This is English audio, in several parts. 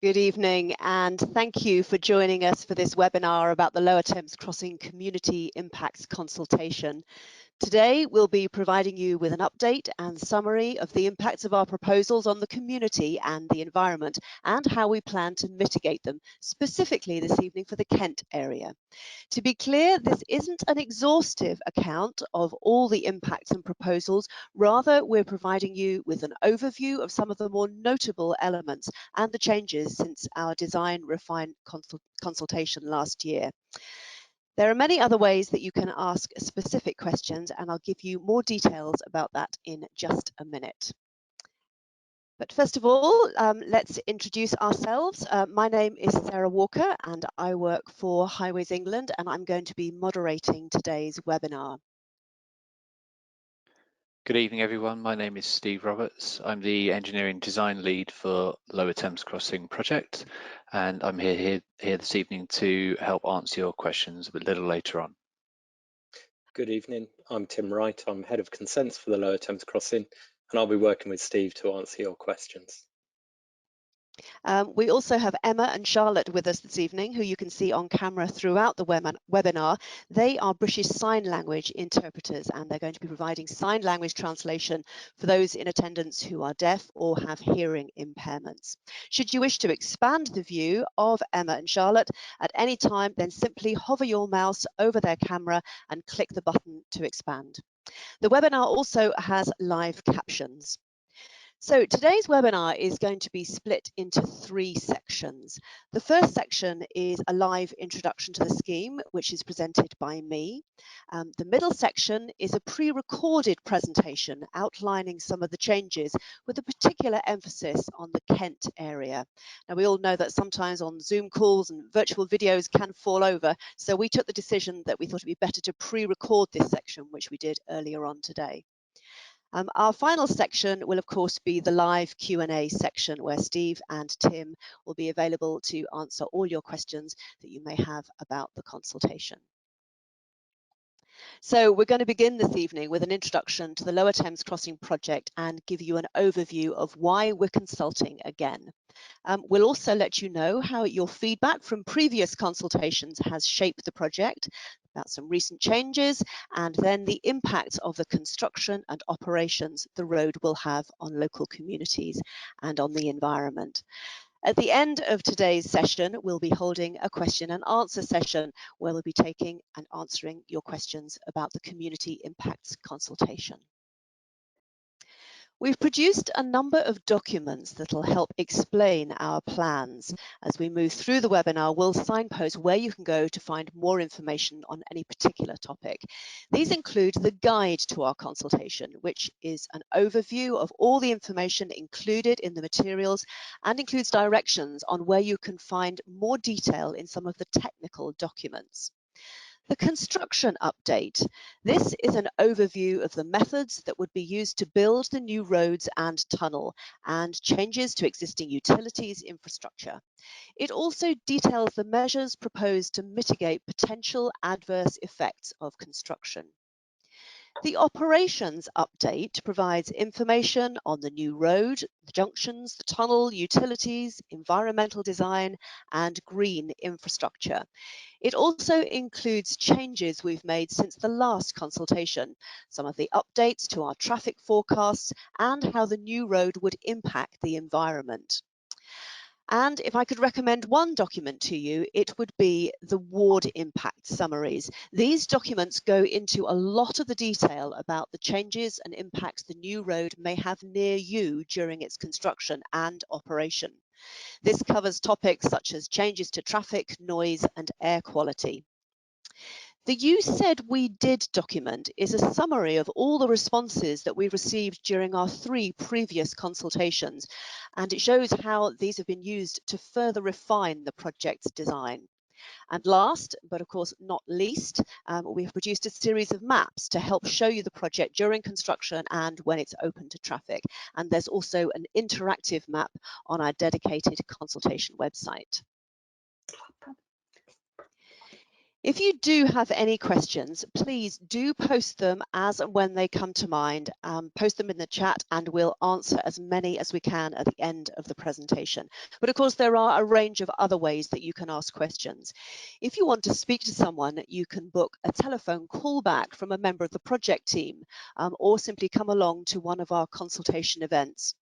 Good evening, and thank you for joining us for this webinar about the Lower Thames Crossing Community Impacts Consultation. Today, we'll be providing you with an update and summary of the impacts of our proposals on the community and the environment, and how we plan to mitigate them, specifically this evening for the Kent area. To be clear, this isn't an exhaustive account of all the impacts and proposals. Rather, we're providing you with an overview of some of the more notable elements and the changes since our design refine consultation last year. There are many other ways that you can ask specific questions, and I'll give you more details about that in just a minute. But first of all, let's introduce ourselves. My name is Sarah Walker and I work for Highways England, and I'm going to be moderating today's webinar. Good evening, everyone. My name is Steve Roberts. I'm the engineering design lead for Lower Thames Crossing project, and I'm here this evening to help answer your questions a little later on. Good evening. I'm Tim Wright. I'm head of consents for the Lower Thames Crossing, and I'll be working with Steve to answer your questions. We also have Emma and Charlotte with us this evening, who you can see on camera throughout the webinar. They are British Sign Language interpreters, and they're going to be providing sign language translation for those in attendance who are deaf or have hearing impairments. Should you wish to expand the view of Emma and Charlotte at any time, then simply hover your mouse over their camera and click the button to expand. The webinar also has live captions. So today's webinar is going to be split into three sections. The first section is a live introduction to the scheme, which is presented by me. The middle section is a pre-recorded presentation outlining some of the changes with a particular emphasis on the Kent area. Now, we all know that sometimes on Zoom calls and virtual videos can fall over, so we took the decision that we thought it'd be better to pre-record this section, which we did earlier on today. Our final section will, of course, be the live Q&A section, where Steve and Tim will be available to answer all your questions that you may have about the consultation. So we're going to begin this evening with an introduction to the Lower Thames Crossing project and give you an overview of why we're consulting again. We'll also let you know how your feedback from previous consultations has shaped the project, about some recent changes, and then the impact of the construction and operations the road will have on local communities and on the environment. At the end of today's session, we'll be holding a question and answer session where we'll be taking and answering your questions about the community impacts consultation. We've produced a number of documents that will help explain our plans. As we move through the webinar, we'll signpost where you can go to find more information on any particular topic. These include the guide to our consultation, which is an overview of all the information included in the materials and includes directions on where you can find more detail in some of the technical documents. The construction update. This is an overview of the methods that would be used to build the new roads and tunnel and changes to existing utilities infrastructure. It also details the measures proposed to mitigate potential adverse effects of construction. The operations update provides information on the new road, the junctions, the tunnel, utilities, environmental design, and green infrastructure. It also includes changes we've made since the last consultation, some of the updates to our traffic forecasts, and how the new road would impact the environment. And if I could recommend one document to you, it would be the ward impact summaries. These documents go into a lot of the detail about the changes and impacts the new road may have near you during its construction and operation. This covers topics such as changes to traffic, noise, and air quality. The You Said We Did document is a summary of all the responses that we received during our 3 previous consultations, and it shows how these have been used to further refine the project's design. And last, but of course not least, we have produced a series of maps to help show you the project during construction and when it's open to traffic. And there's also an interactive map on our dedicated consultation website. If you do have any questions, please do post them as and when they come to mind. Post them in the chat and we'll answer as many as we can at the end of the presentation. But of course, there are a range of other ways that you can ask questions. If you want to speak to someone, you can book a telephone callback from a member of the project team, or simply come along to one of our consultation events.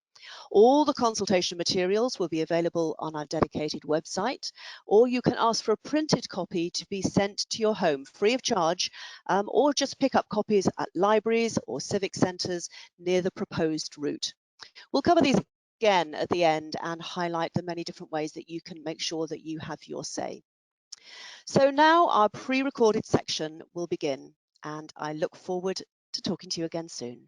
All the consultation materials will be available on our dedicated website, or you can ask for a printed copy to be sent to your home free of charge, or just pick up copies at libraries or civic centres near the proposed route. We'll cover these again at the end and highlight the many different ways that you can make sure that you have your say. So now our pre-recorded section will begin, and I look forward to talking to you again soon.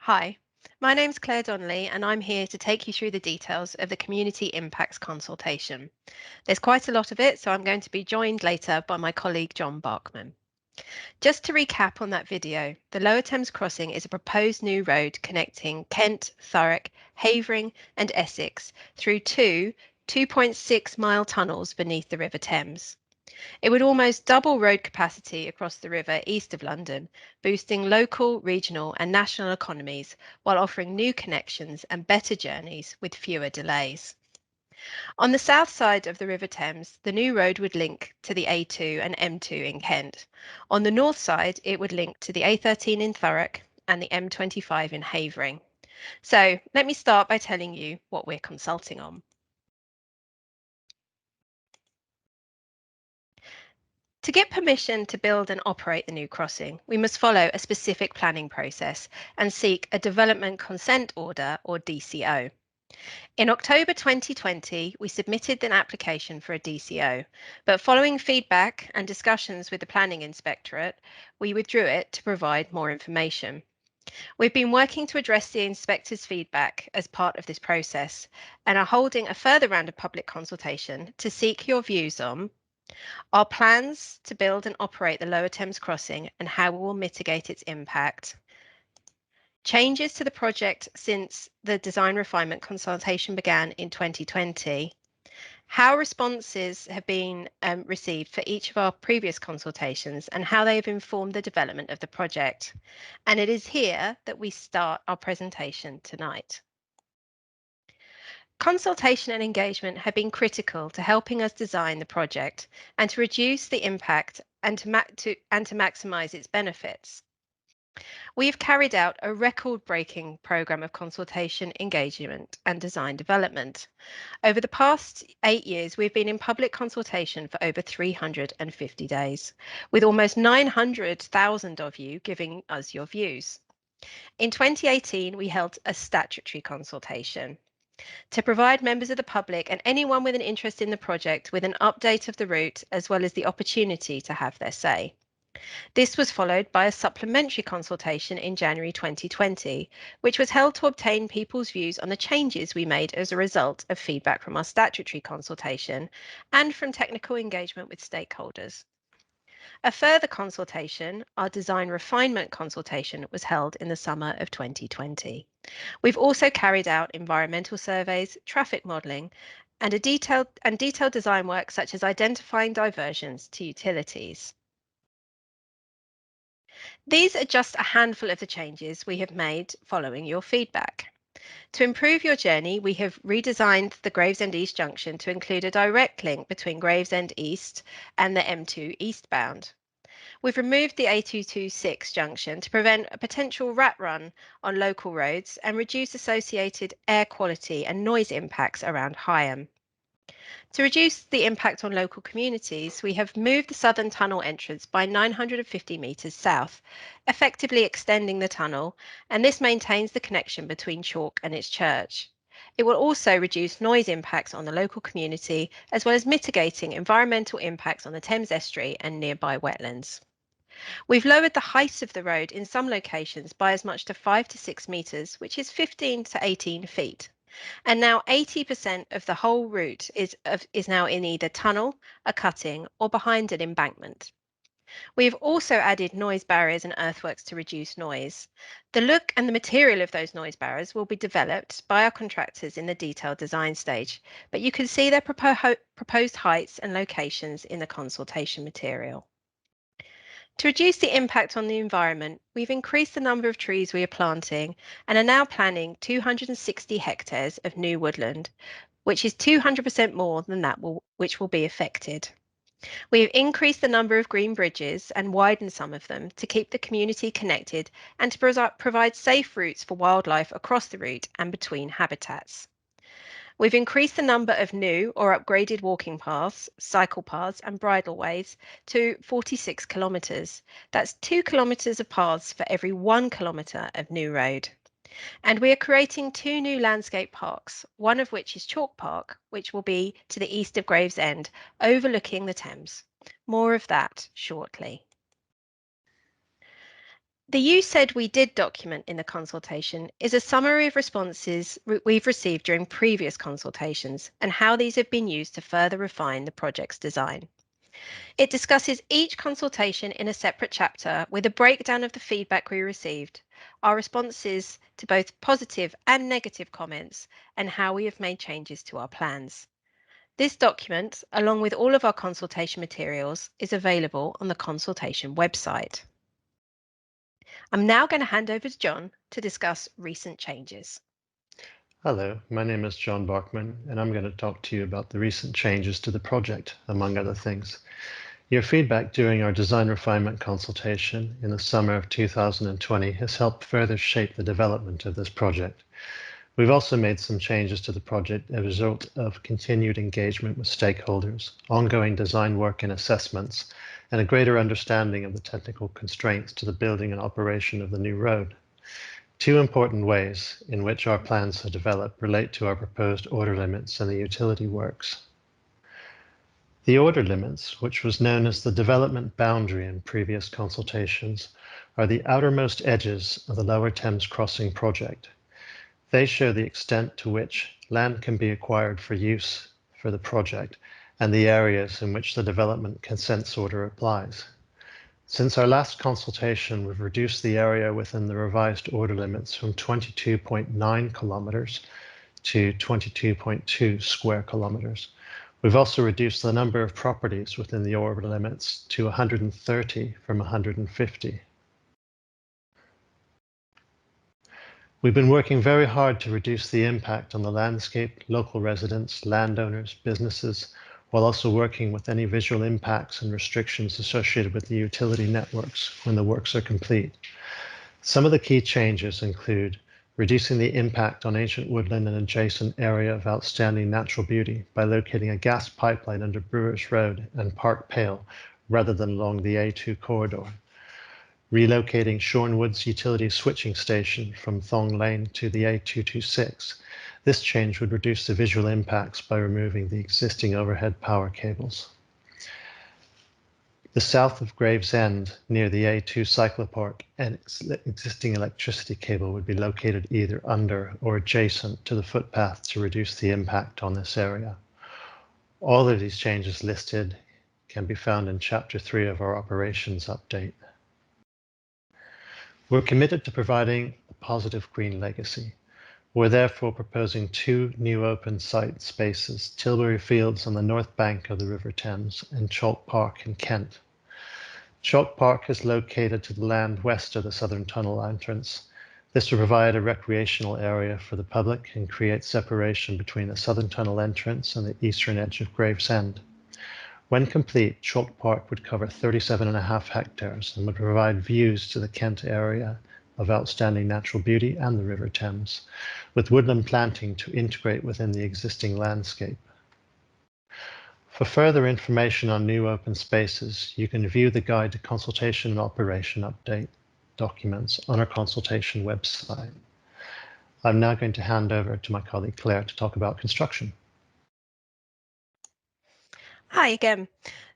Hi, My name's Claire Donnelly and I'm here to take you through the details of the Community Impacts Consultation. There's quite a lot of it, so I'm going to be joined later by my colleague John Barkman. Just to recap on that video, the Lower Thames Crossing is a proposed new road connecting Kent, Thurrock, Havering and Essex through two 2.6-mile tunnels beneath the River Thames. It would almost double road capacity across the river east of London, boosting local, regional and national economies while offering new connections and better journeys with fewer delays. On the south side of the River Thames, the new road would link to the A2 and M2 in Kent. On the north side, it would link to the A13 in Thurrock and the M25 in Havering. So let me start by telling you what we're consulting on. To get permission to build and operate the new crossing, we must follow a specific planning process and seek a Development Consent Order, or DCO. In October 2020, we submitted an application for a DCO, but following feedback and discussions with the Planning Inspectorate, we withdrew it to provide more information. We've been working to address the inspector's feedback as part of this process and are holding a further round of public consultation to seek your views on our plans to build and operate the Lower Thames Crossing and how we will mitigate its impact. Changes to the project since the design refinement consultation began in 2020. How responses have been received for each of our previous consultations and how they have informed the development of the project. And it is here that we start our presentation tonight. Consultation and engagement have been critical to helping us design the project and to reduce the impact and to maximise its benefits. We have carried out a record-breaking programme of consultation, engagement and design development. Over the past 8 years, we've been in public consultation for over 350 days, with almost 900,000 of you giving us your views. In 2018, we held a statutory consultation to provide members of the public and anyone with an interest in the project with an update of the route as well as the opportunity to have their say. This was followed by a supplementary consultation in January 2020, which was held to obtain people's views on the changes we made as a result of feedback from our statutory consultation and from technical engagement with stakeholders. A further consultation, our design refinement consultation, was held in the summer of 2020. We've also carried out environmental surveys, traffic modelling, and detailed design work such as identifying diversions to utilities. These are just a handful of the changes we have made following your feedback. To improve your journey, we have redesigned the Gravesend East junction to include a direct link between Gravesend East and the M2 eastbound. We've removed the A226 junction to prevent a potential rat run on local roads and reduce associated air quality and noise impacts around Higham. To reduce the impact on local communities, we have moved the southern tunnel entrance by 950 metres south, effectively extending the tunnel, and this maintains the connection between Chalk and its church. It will also reduce noise impacts on the local community, as well as mitigating environmental impacts on the Thames estuary and nearby wetlands. We've lowered the height of the road in some locations by as much to 5 to 6 metres, which is 15 to 18 feet. And now 80% of the whole route is now in either tunnel, a cutting, or behind an embankment. We have also added noise barriers and earthworks to reduce noise. The look and the material of those noise barriers will be developed by our contractors in the detailed design stage, but you can see their proposed heights and locations in the consultation material. To reduce the impact on the environment, we've increased the number of trees we are planting and are now planning 260 hectares of new woodland, which is 200% more than that which will be affected. We have increased the number of green bridges and widened some of them to keep the community connected and to provide safe routes for wildlife across the route and between habitats. We've increased the number of new or upgraded walking paths, cycle paths and bridleways to 46 kilometres. That's 2 kilometres of paths for every 1 kilometre of new road. And we are creating 2 new landscape parks, one of which is Chalk Park, which will be to the east of Gravesend, overlooking the Thames. More of that shortly. The "You Said We Did" document in the consultation is a summary of responses we've received during previous consultations and how these have been used to further refine the project's design. It discusses each consultation in a separate chapter with a breakdown of the feedback we received, our responses to both positive and negative comments, and how we have made changes to our plans. This document, along with all of our consultation materials, is available on the consultation website. I'm now going to hand over to John to discuss recent changes. Hello, my name is John Bachman, and I'm going to talk to you about the recent changes to the project, among other things. Your feedback during our design refinement consultation in the summer of 2020 has helped further shape the development of this project. We've also made some changes to the project as a result of continued engagement with stakeholders, ongoing design work and assessments, and a greater understanding of the technical constraints to the building and operation of the new road. Two important ways in which our plans have developed relate to our proposed order limits and the utility works. The order limits, which was known as the development boundary in previous consultations, are the outermost edges of the Lower Thames Crossing project. They show the extent to which land can be acquired for use for the project and the areas in which the development consents order applies. Since our last consultation, we've reduced the area within the revised order limits from 22.9 kilometers to 22.2 square kilometers. We've also reduced the number of properties within the order limits to 130 from 150. We've been working very hard to reduce the impact on the landscape, local residents, landowners, businesses, while also working with any visual impacts and restrictions associated with the utility networks when the works are complete. Some of the key changes include reducing the impact on ancient woodland and adjacent area of outstanding natural beauty by locating a gas pipeline under Brewers Road and Park Pale rather than along the A2 corridor. Relocating Shornwood's utility switching station from Thong Lane to the A226. This change would reduce the visual impacts by removing the existing overhead power cables. The south of Gravesend, near the A2 cyclopark, an existing electricity cable would be located either under or adjacent to the footpath to reduce the impact on this area. All of these changes listed can be found in Chapter 3 of our operations update. We're committed to providing a positive green legacy. We're therefore proposing two new open site spaces, Tilbury Fields on the north bank of the River Thames and Chalk Park in Kent. Chalk Park is located to the land west of the southern tunnel entrance. This will provide a recreational area for the public and create separation between the southern tunnel entrance and the eastern edge of Gravesend. When complete, Chalk Park would cover 37.5 hectares and would provide views to the Kent area of outstanding natural beauty and the River Thames, with woodland planting to integrate within the existing landscape. For further information on new open spaces, you can view the Guide to Consultation and Operation Update documents on our consultation website. I'm now going to hand over to my colleague Claire to talk about construction. Hi again.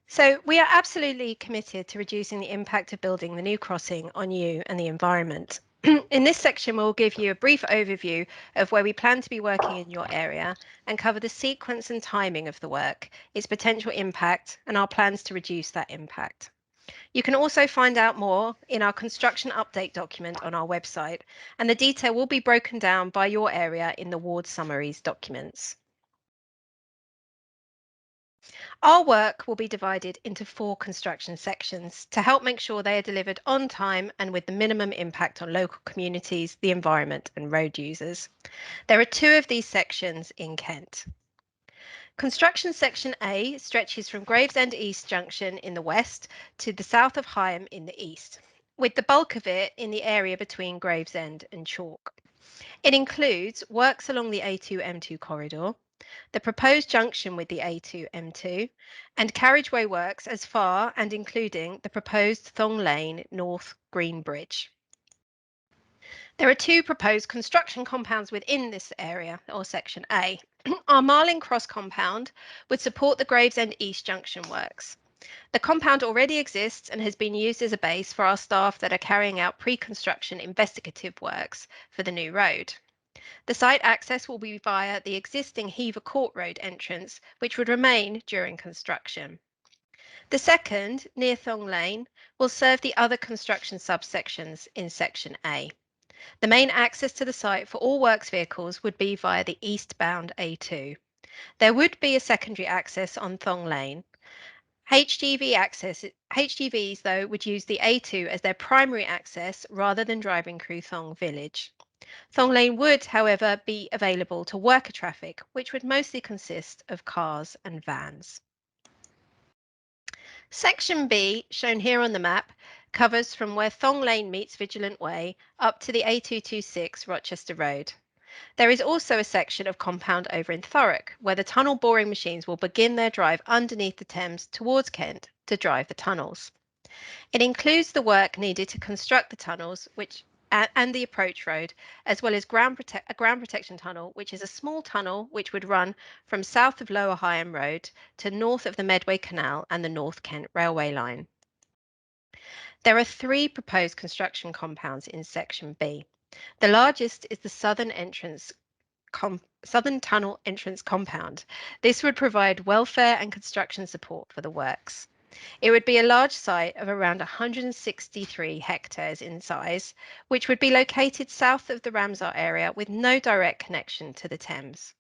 So we are absolutely committed to reducing the impact of building the new crossing on you and the environment. In this section, we'll give you a brief overview of where we plan to be working in your area and cover the sequence and timing of the work, its potential impact, and our plans to reduce that impact. You can also find out more in our construction update document on our website, and the detail will be broken down by your area in the ward summaries documents. Our work will be divided into 4 construction sections to help make sure they are delivered on time and with the minimum impact on local communities, the environment and road users. There are 2 of these sections in Kent. Construction Section A stretches from Gravesend East Junction in the west to the south of Higham in the east, with the bulk of it in the area between Gravesend and Chalk. It includes works along the A2-M2 corridor, the proposed junction with the A2-M2, and carriageway works as far and including the proposed Thong Lane North Green Bridge. There are 2 proposed construction compounds within this area, or Section A. Our Marling Cross compound would support the Gravesend East Junction works. The compound already exists and has been used as a base for our staff that are carrying out pre-construction investigative works for the new road. The site access will be via the existing Hever Court Road entrance, which would remain during construction. The second, near Thong Lane, will serve the other construction subsections in Section A. The main access to the site for all works vehicles would be via the eastbound A2. There would be a secondary access on Thong Lane. HGVs, though, would use the A2 as their primary access rather than driving through Thong Village. Thong Lane would, however, be available to worker traffic, which would mostly consist of cars and vans. Section B, shown here on the map, covers from where Thong Lane meets Vigilant Way up to the A226 Rochester Road. There is also a section of compound over in Thurrock, where the tunnel boring machines will begin their drive underneath the Thames towards Kent to drive the tunnels. It includes the work needed to construct the tunnels and the approach road, as well as a ground protection tunnel, which is a small tunnel which would run from south of Lower Higham Road to north of the Medway Canal and the North Kent Railway Line. There are 3 proposed construction compounds in Section B. The largest is the Southern Tunnel Entrance Compound. This would provide welfare and construction support for the works. It would be a large site of around 163 hectares in size, which would be located south of the Ramsar area with no direct connection to the Thames.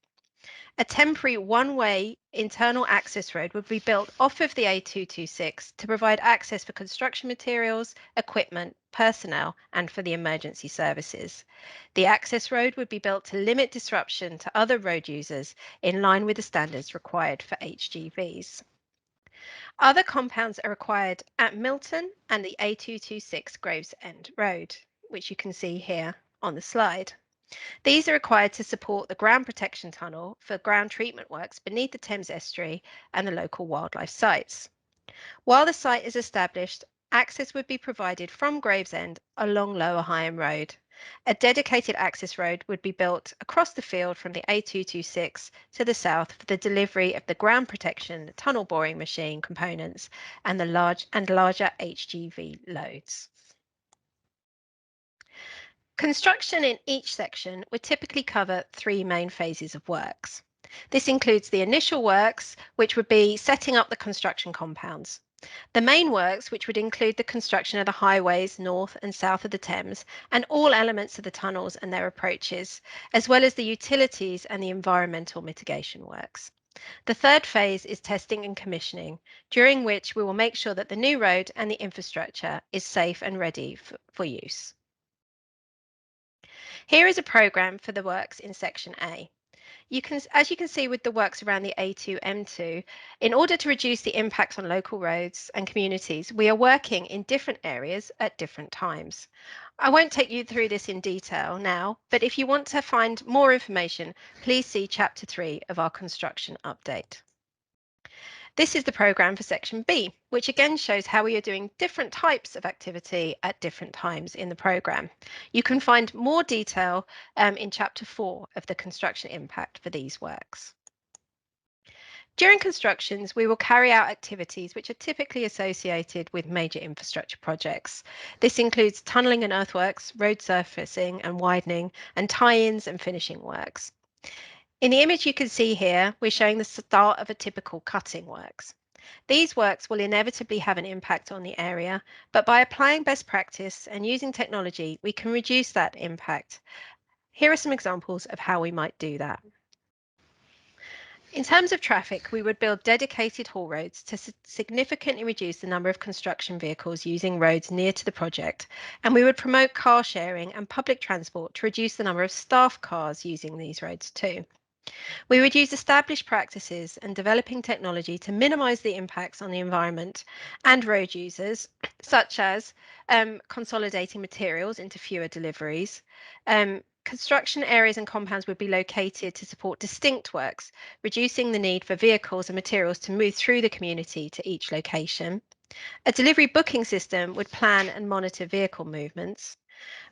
A temporary one-way internal access road would be built off of the A226 to provide access for construction materials, equipment, personnel, and for the emergency services. The access road would be built to limit disruption to other road users in line with the standards required for HGVs. Other compounds are required at Milton and the A226 Gravesend Road, which you can see here on the slide. These are required to support the ground protection tunnel for ground treatment works beneath the Thames estuary and the local wildlife sites. While the site is established, access would be provided from Gravesend along Lower Higham Road. A dedicated access road would be built across the field from the A226 to the south for the delivery of the ground protection tunnel boring machine components and the larger HGV loads. Construction in each section would typically cover 3 main phases of works. This includes the initial works, which would be setting up the construction compounds. The main works, which would include the construction of the highways north and south of the Thames and all elements of the tunnels and their approaches, as well as the utilities and the environmental mitigation works. The third phase is testing and commissioning, during which we will make sure that the new road and the infrastructure is safe and ready for use. Here is a program for the works in Section A. As you can see with the works around the A2, M2, in order to reduce the impacts on local roads and communities, we are working in different areas at different times. I won't take you through this in detail now, but if you want to find more information, please see Chapter 3 of our construction update. This is the program for Section B, which again shows how we are doing different types of activity at different times in the program. You can find more detail in Chapter 4 of the construction impact for these works. During constructions, we will carry out activities which are typically associated with major infrastructure projects. This includes tunnelling and earthworks, road surfacing and widening, and tie-ins and finishing works. In the image you can see here, we're showing the start of a typical cutting works. These works will inevitably have an impact on the area, but by applying best practice and using technology, we can reduce that impact. Here are some examples of how we might do that. In terms of traffic, we would build dedicated haul roads to significantly reduce the number of construction vehicles using roads near to the project, and we would promote car sharing and public transport to reduce the number of staff cars using these roads too. We would use established practices and developing technology to minimise the impacts on the environment and road users, such as consolidating materials into fewer deliveries. Construction areas and compounds would be located to support distinct works, reducing the need for vehicles and materials to move through the community to each location. A delivery booking system would plan and monitor vehicle movements.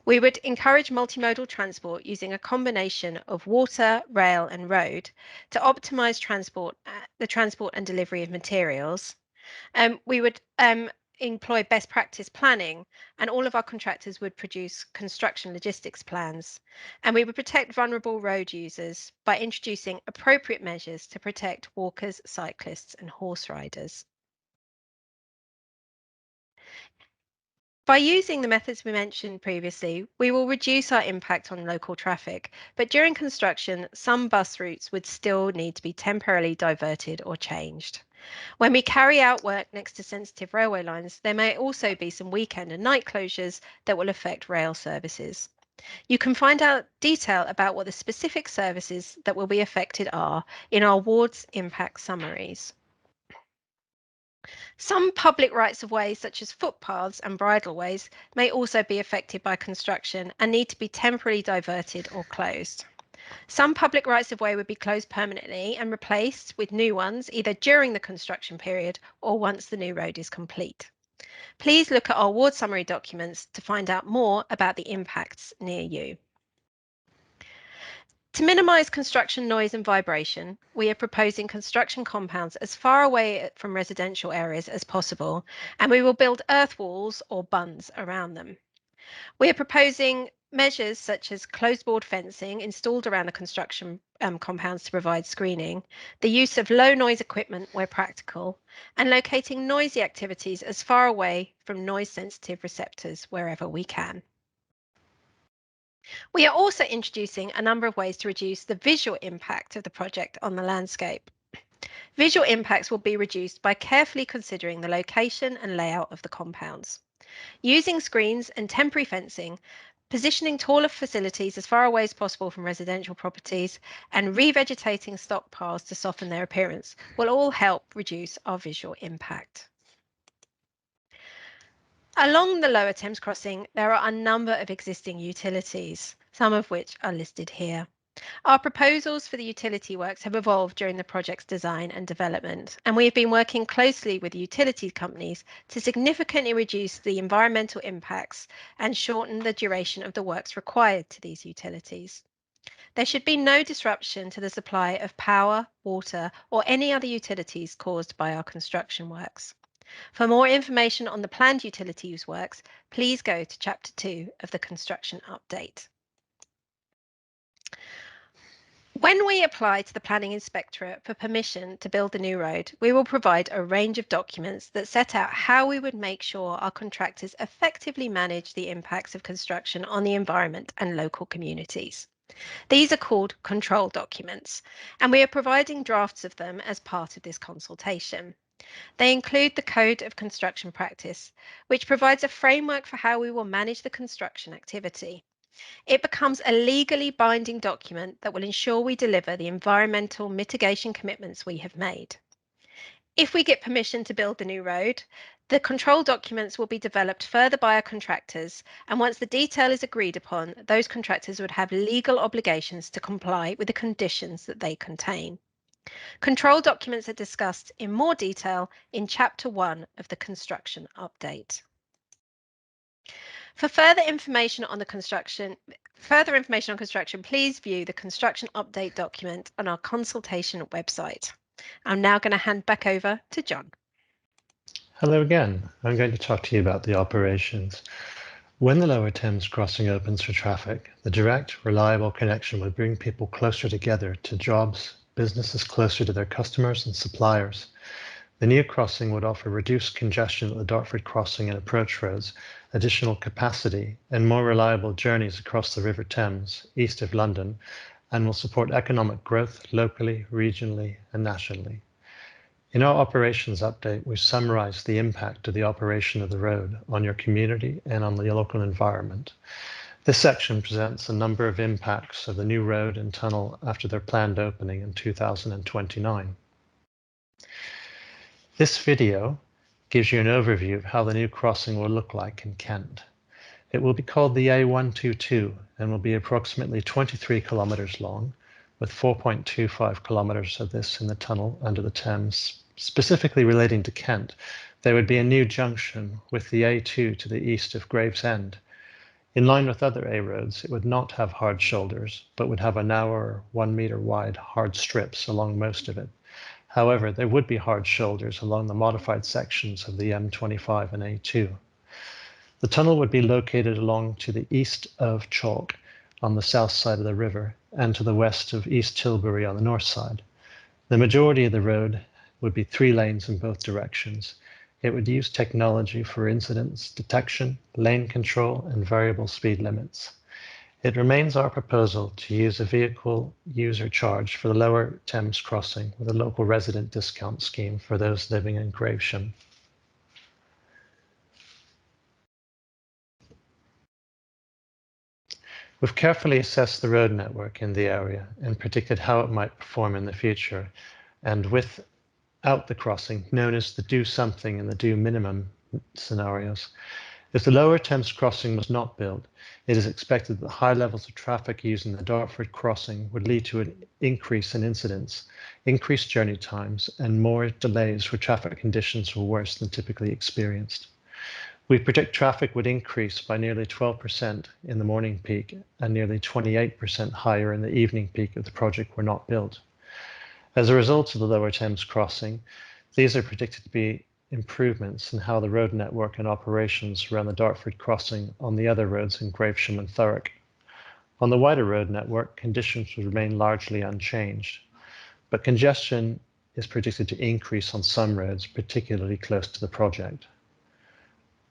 We would encourage multimodal transport using a combination of water, rail and road to optimise the transport and delivery of materials. We would employ best practice planning, and all of our contractors would produce construction logistics plans. And we would protect vulnerable road users by introducing appropriate measures to protect walkers, cyclists, and horse riders. By using the methods we mentioned previously, we will reduce our impact on local traffic, but during construction, some bus routes would still need to be temporarily diverted or changed. When we carry out work next to sensitive railway lines, there may also be some weekend and night closures that will affect rail services. You can find out detail about what the specific services that will be affected are in our ward's impact summaries. Some public rights-of-way, such as footpaths and bridleways, may also be affected by construction and need to be temporarily diverted or closed. Some public rights-of-way would be closed permanently and replaced with new ones, either during the construction period or once the new road is complete. Please look at our ward summary documents to find out more about the impacts near you. To minimise construction noise and vibration, we are proposing construction compounds as far away from residential areas as possible, and we will build earth walls or bunds around them. We are proposing measures such as closed-board fencing installed around the construction compounds to provide screening, the use of low-noise equipment where practical, and locating noisy activities as far away from noise-sensitive receptors wherever we can. We are also introducing a number of ways to reduce the visual impact of the project on the landscape. Visual impacts will be reduced by carefully considering the location and layout of the compounds. Using screens and temporary fencing, positioning taller facilities as far away as possible from residential properties, and revegetating stockpiles to soften their appearance will all help reduce our visual impact. Along the Lower Thames Crossing, there are a number of existing utilities, some of which are listed here. Our proposals for the utility works have evolved during the project's design and development, and we have been working closely with utility companies to significantly reduce the environmental impacts and shorten the duration of the works required to these utilities. There should be no disruption to the supply of power, water, or any other utilities caused by our construction works. For more information on the planned utility use works, please go to Chapter 2 of the construction update. When we apply to the Planning Inspectorate for permission to build the new road, we will provide a range of documents that set out how we would make sure our contractors effectively manage the impacts of construction on the environment and local communities. These are called control documents, and we are providing drafts of them as part of this consultation. They include the Code of Construction Practice, which provides a framework for how we will manage the construction activity. It becomes a legally binding document that will ensure we deliver the environmental mitigation commitments we have made. If we get permission to build the new road, the control documents will be developed further by our contractors, and once the detail is agreed upon, those contractors would have legal obligations to comply with the conditions that they contain. Control documents are discussed in more detail in Chapter 1 of the construction update. For further information on construction, please view the construction update document on our consultation website. I'm now going to hand back over to John. Hello again. I'm going to talk to you about the operations. When the Lower Thames Crossing opens for traffic, the direct, reliable connection will bring people closer together to jobs, businesses closer to their customers and suppliers. The new crossing would offer reduced congestion at the Dartford Crossing and approach roads, additional capacity, and more reliable journeys across the River Thames, east of London, and will support economic growth locally, regionally, and nationally. In our operations update, we summarised the impact of the operation of the road on your community and on the local environment. This section presents a number of impacts of the new road and tunnel after their planned opening in 2029. This video gives you an overview of how the new crossing will look like in Kent. It will be called the A122 and will be approximately 23 kilometres long, with 4.25 kilometres of this in the tunnel under the Thames. Specifically relating to Kent, there would be a new junction with the A2 to the east of Gravesend. In line with other A roads, it would not have hard shoulders, but would have a narrower 1 metre wide hard strips along most of it. However, there would be hard shoulders along the modified sections of the M25 and A2. The tunnel would be located along to the east of Chalk on the south side of the river and to the west of East Tilbury on the north side. The majority of the road would be 3 lanes in both directions. It would use technology for incidents detection, lane control, and variable speed limits. It remains our proposal to use a vehicle user charge for the Lower Thames Crossing with a local resident discount scheme for those living in Gravesham. We've carefully assessed the road network in the area and predicted how it might perform in the future, and without the crossing, known as the do something and the do minimum scenarios. If the Lower Thames Crossing was not built, it is expected that high levels of traffic using the Dartford Crossing would lead to an increase in incidents, increased journey times, and more delays where traffic conditions were worse than typically experienced. We predict traffic would increase by nearly 12% in the morning peak and nearly 28% higher in the evening peak if the project were not built. As a result of the Lower Thames Crossing, these are predicted to be improvements in how the road network and operations around the Dartford Crossing on the other roads in Gravesham and Thurrock. On the wider road network, conditions would remain largely unchanged, but congestion is predicted to increase on some roads, particularly close to the project.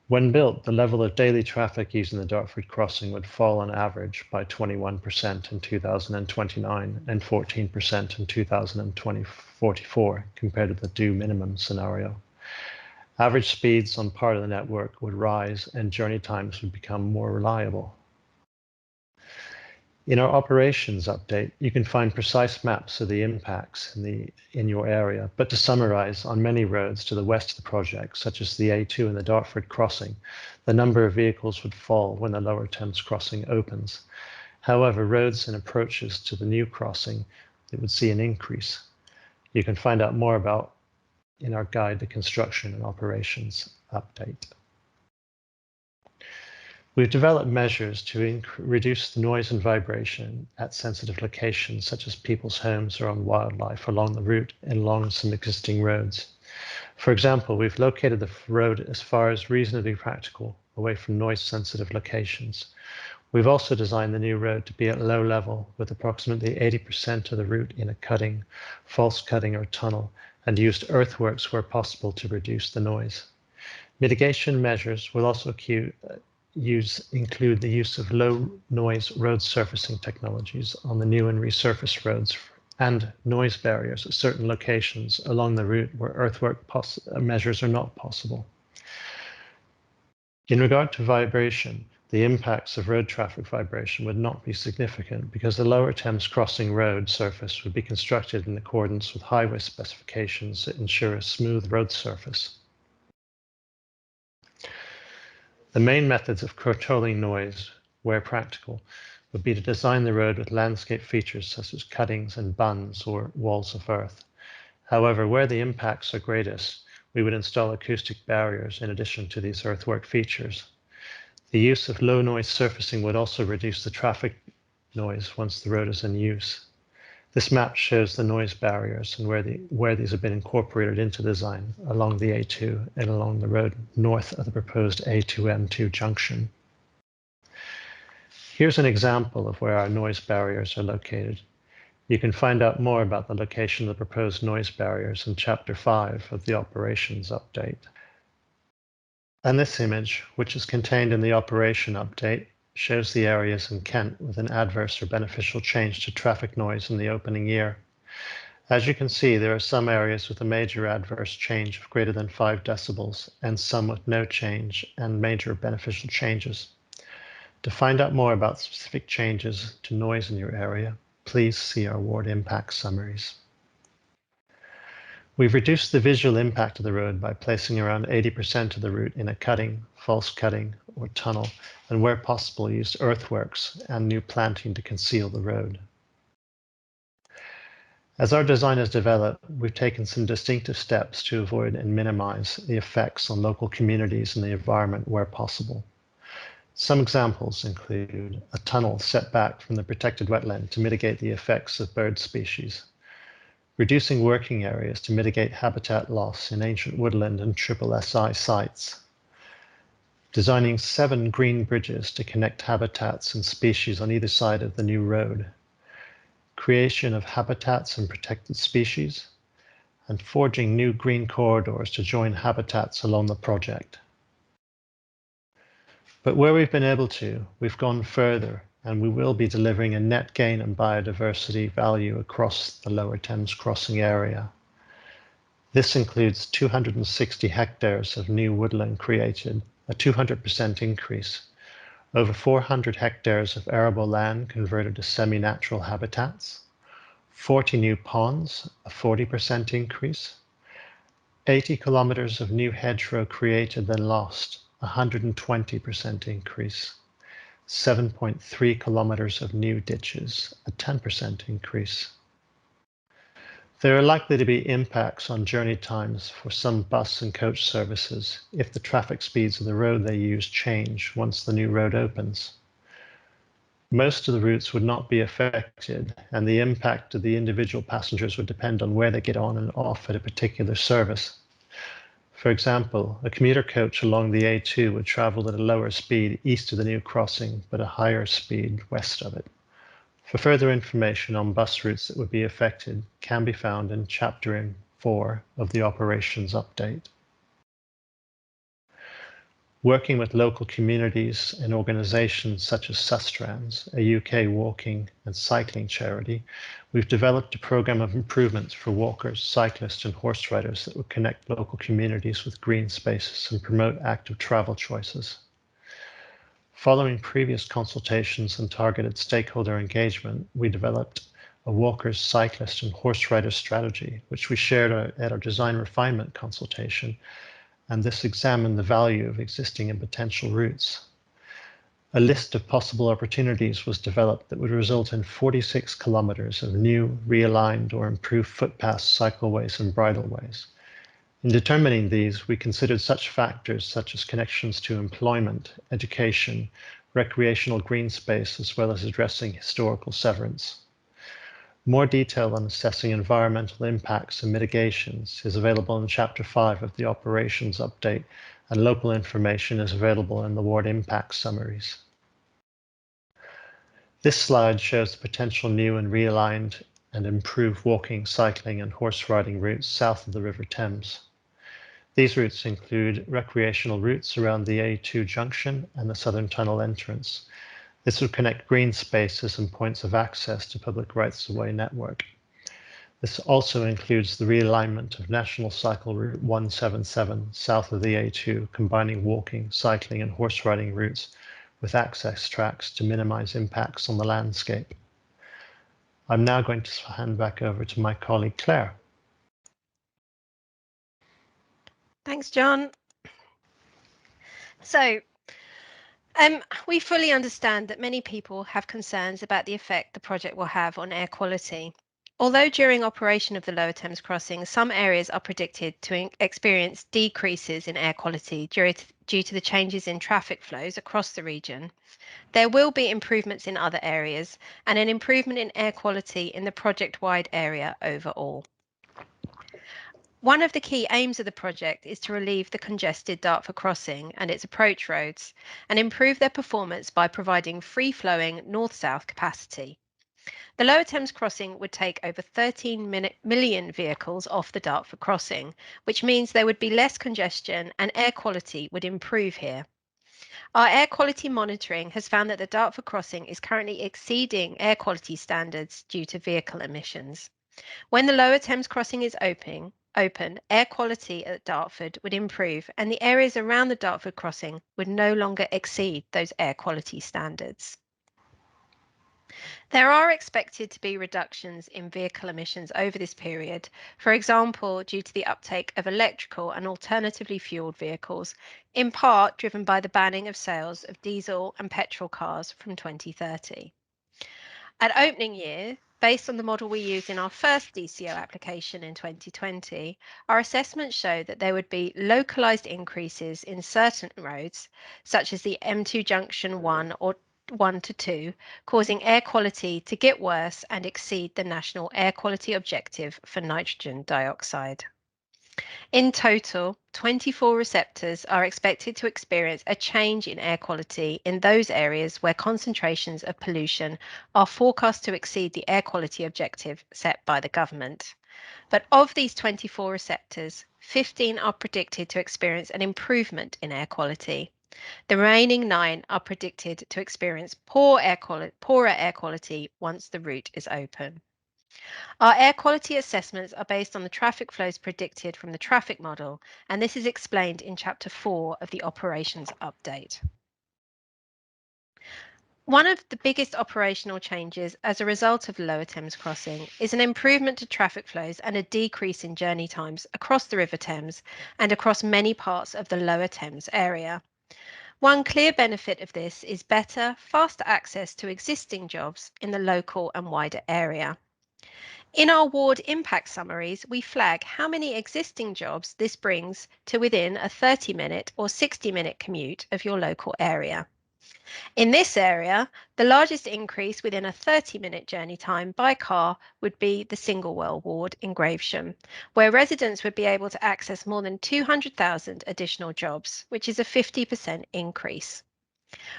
When built, the level of daily traffic using the Dartford Crossing would fall on average by 21% in 2029 and 14% in 2044 compared to the do minimum scenario. Average speeds on part of the network would rise and journey times would become more reliable. In our operations update, you can find precise maps of the impacts in your area, but to summarize, on many roads to the west of the project, such as the A2 and the Dartford Crossing, the number of vehicles would fall when the Lower Thames Crossing opens. However, roads and approaches to the new crossing, it would see an increase. You can find out more about in our guide to construction and operations update. We've developed measures to reduce the noise and vibration at sensitive locations such as people's homes or on wildlife along the route and along some existing roads. For example, we've located the road as far as reasonably practical away from noise sensitive locations. We've also designed the new road to be at low level with approximately 80% of the route in a cutting, false cutting or tunnel, and used earthworks where possible to reduce the noise. Mitigation measures will also include the use of low noise road surfacing technologies on the new and resurfaced roads and noise barriers at certain locations along the route where earthwork measures are not possible. In regard to vibration, the impacts of road traffic vibration would not be significant because the Lower Thames Crossing road surface would be constructed in accordance with highway specifications that ensure a smooth road surface. The main methods of controlling noise, where practical, would be to design the road with landscape features such as cuttings and bunds or walls of earth. However, where the impacts are greatest, we would install acoustic barriers in addition to these earthwork features. The use of low noise surfacing would also reduce the traffic noise once the road is in use. This map shows the noise barriers and where these have been incorporated into design along the A2 and along the road north of the proposed A2M2 junction. Here's an example of where our noise barriers are located. You can find out more about the location of the proposed noise barriers in Chapter 5 of the Operations Update. And this image, which is contained in the Operation Update, shows the areas in Kent with an adverse or beneficial change to traffic noise in the opening year. As you can see, there are some areas with a major adverse change of greater than 5 decibels and some with no change and major beneficial changes. To find out more about specific changes to noise in your area, please see our ward impact summaries. We've reduced the visual impact of the road by placing around 80% of the route in a cutting, false cutting, or tunnel, and where possible used earthworks and new planting to conceal the road. As our design has developed, we've taken some distinctive steps to avoid and minimize the effects on local communities and the environment where possible. Some examples include a tunnel set back from the protected wetland to mitigate the effects of bird species, reducing working areas to mitigate habitat loss in ancient woodland and SSSI sites, designing 7 green bridges to connect habitats and species on either side of the new road, creation of habitats and protected species, and forging new green corridors to join habitats along the project. But where we've been able to, we've gone further, and we will be delivering a net gain in biodiversity value across the Lower Thames Crossing area. This includes 260 hectares of new woodland created, a 200% increase, over 400 hectares of arable land converted to semi-natural habitats, 40 new ponds, a 40% increase, 80 kilometres of new hedgerow created then lost, a 120% increase, 7.3 kilometres of new ditches, a 10% increase. There are likely to be impacts on journey times for some bus and coach services if the traffic speeds of the road they use change once the new road opens. Most of the routes would not be affected, and the impact of the individual passengers would depend on where they get on and off at a particular service. For example, a commuter coach along the A2 would travel at a lower speed east of the new crossing, but a higher speed west of it. For further information on bus routes that would be affected can be found in Chapter 4 of the Operations Update. Working with local communities and organisations such as Sustrans, a UK walking and cycling charity, we've developed a programme of improvements for walkers, cyclists and horse riders that would connect local communities with green spaces and promote active travel choices. Following previous consultations and targeted stakeholder engagement, we developed a walkers, cyclist and horse rider strategy, which we shared at our design refinement consultation, and this examined the value of existing and potential routes. A list of possible opportunities was developed that would result in 46 kilometres of new, realigned or improved footpaths, cycleways and bridleways. In determining these, we considered such factors such as connections to employment, education, recreational green space, as well as addressing historical severance. More detail on assessing environmental impacts and mitigations is available in Chapter 5 of the Operations Update, and local information is available in the ward impact summaries. This slide shows the potential new and realigned and improved walking, cycling and horse riding routes south of the River Thames. These routes include recreational routes around the A2 junction and the Southern Tunnel entrance. This would connect green spaces and points of access to public rights-of-way network. This also includes the realignment of National Cycle Route 177 south of the A2, combining walking, cycling and horse riding routes with access tracks to minimize impacts on the landscape. I'm now going to hand back over to my colleague Claire. Thanks, John. So, we fully understand that many people have concerns about the effect the project will have on air quality. Although during operation of the Lower Thames Crossing, some areas are predicted to experience decreases in air quality due to the changes in traffic flows across the region, there will be improvements in other areas and an improvement in air quality in the project-wide area overall. One of the key aims of the project is to relieve the congested Dartford Crossing and its approach roads and improve their performance by providing free-flowing north-south capacity. The Lower Thames Crossing would take over 13 million vehicles off the Dartford Crossing, which means there would be less congestion and air quality would improve here. Our air quality monitoring has found that the Dartford Crossing is currently exceeding air quality standards due to vehicle emissions. When the Lower Thames Crossing is open, air quality at Dartford would improve and the areas around the Dartford Crossing would no longer exceed those air quality standards. There are expected to be reductions in vehicle emissions over this period, for example, due to the uptake of electrical and alternatively fueled vehicles, in part driven by the banning of sales of diesel and petrol cars from 2030. At opening year, based on the model we used in our first DCO application in 2020, our assessments showed that there would be localised increases in certain roads, such as the M2 Junction 1 or 1 to 2, causing air quality to get worse and exceed the national air quality objective for nitrogen dioxide. In total, 24 receptors are expected to experience a change in air quality in those areas where concentrations of pollution are forecast to exceed the air quality objective set by the government. But of these 24 receptors, 15 are predicted to experience an improvement in air quality. The remaining 9 are predicted to experience poorer air quality once the route is open. Our air quality assessments are based on the traffic flows predicted from the traffic model, and this is explained in Chapter 4 of the Operations Update. One of the biggest operational changes as a result of the Lower Thames Crossing is an improvement to traffic flows and a decrease in journey times across the River Thames and across many parts of the Lower Thames area. One clear benefit of this is better, faster access to existing jobs in the local and wider area. In our ward impact summaries, we flag how many existing jobs this brings to within a 30-minute or 60-minute commute of your local area. In this area, the largest increase within a 30-minute journey time by car would be the Singlewell ward in Gravesham, where residents would be able to access more than 200,000 additional jobs, which is a 50% increase.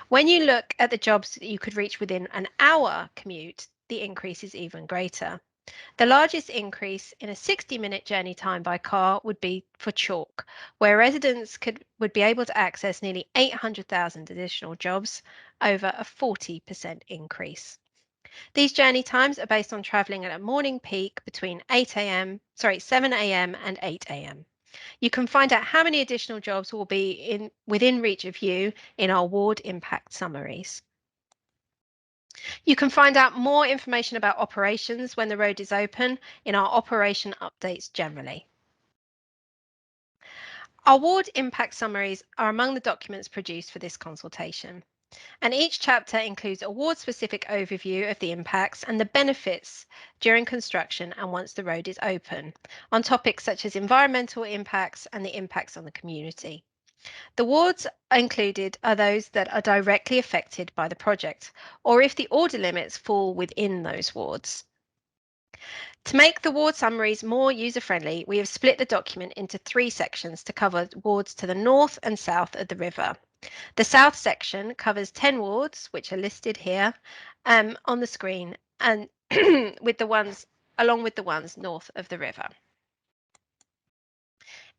When you look at the jobs that you could reach within an hour commute, the increase is even greater. The largest increase in a 60-minute journey time by car would be for Chalk, where residents would be able to access nearly 800,000 additional jobs, over a 40% increase. These journey times are based on travelling at a morning peak between 7 a.m. and 8 a.m. You can find out how many additional jobs will be within reach of you in our ward impact summaries. You can find out more information about operations when the road is open in our operation updates generally. Our ward impact summaries are among the documents produced for this consultation, and each chapter includes a ward-specific overview of the impacts and the benefits during construction and once the road is open, on topics such as environmental impacts and the impacts on the community. The wards included are those that are directly affected by the project, or if the order limits fall within those wards. To make the ward summaries more user-friendly, we have split the document into 3 sections to cover wards to the north and south of the river. The south section covers 10 wards, which are listed here on the screen, and along with the ones north of the river.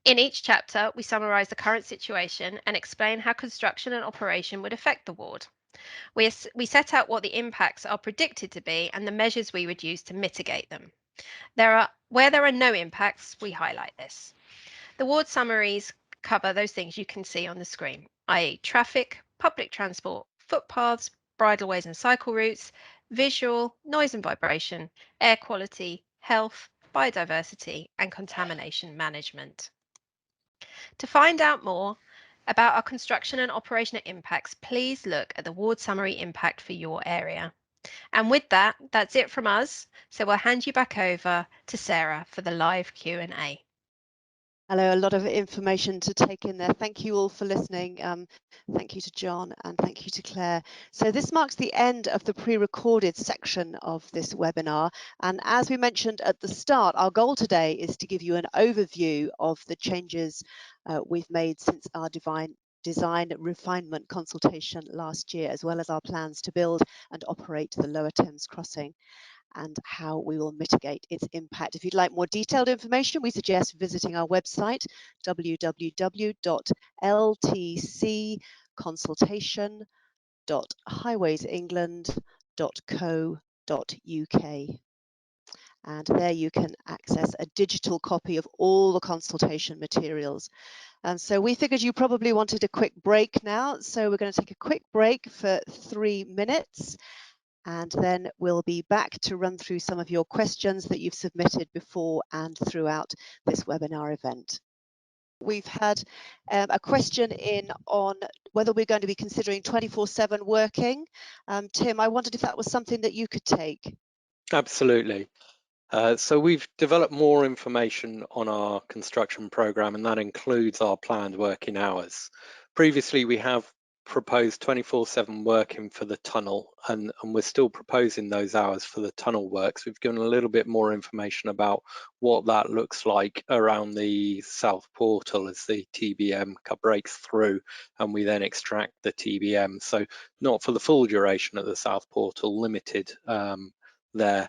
In each chapter, we summarise the current situation and explain how construction and operation would affect the ward. We set out what the impacts are predicted to be and the measures we would use to mitigate them. Where there are no impacts, we highlight this. The ward summaries cover those things you can see on the screen, i.e. traffic, public transport, footpaths, bridleways and cycle routes, visual, noise and vibration, air quality, health, biodiversity and contamination management. To find out more about our construction and operational impacts, please look at the ward summary impact for your area. And with that, that's it from us. So we'll hand you back over to Sarah for the live Q&A. Hello, a lot of information to take in there. Thank you all for listening. Thank you to John and thank you to Claire. So this marks the end of the pre-recorded section of this webinar. And as we mentioned at the start, our goal today is to give you an overview of the changes we've made since our design refinement consultation last year, as well as our plans to build and operate the Lower Thames Crossing and how we will mitigate its impact. If you'd like more detailed information, we suggest visiting our website, www.ltc-consultation.highwaysengland.co.uk. And there you can access a digital copy of all the consultation materials. And so we figured you probably wanted a quick break now. So we're going to take a quick break for 3 minutes. And then we'll be back to run through some of your questions that you've submitted before and throughout this webinar event. We've had a question in on whether we're going to be considering 24/7 working. Tim, I wondered if that was something that you could take. Absolutely. So we've developed more information on our construction programme, and that includes our planned working hours. Previously, we have proposed 24/7 working for the tunnel, and we're still proposing those hours for the tunnel works. We've given a little bit more information about what that looks like around the south portal as the TBM breaks through and we then extract the TBM. So not for the full duration of the south portal, limited there.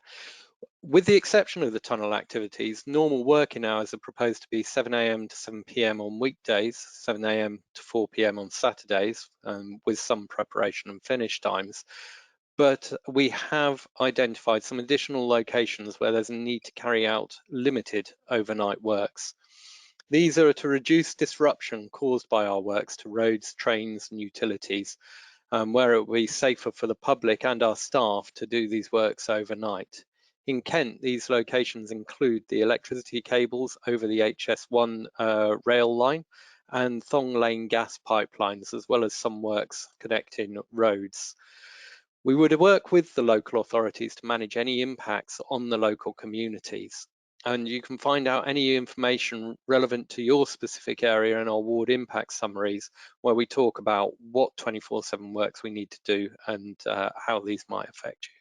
With the exception of the tunnel activities, normal working hours are proposed to be 7 AM to 7 PM on weekdays, 7 AM to 4 PM on Saturdays, with some preparation and finish times. But we have identified some additional locations where there's a need to carry out limited overnight works. These are to reduce disruption caused by our works to roads, trains and utilities, where it will be safer for the public and our staff to do these works overnight. In Kent, these locations include the electricity cables over the HS1 rail line and Thong Lane gas pipelines, as well as some works connecting roads. We would work with the local authorities to manage any impacts on the local communities. And you can find out any information relevant to your specific area in our ward impact summaries, where we talk about what 24/7 works we need to do and how these might affect you.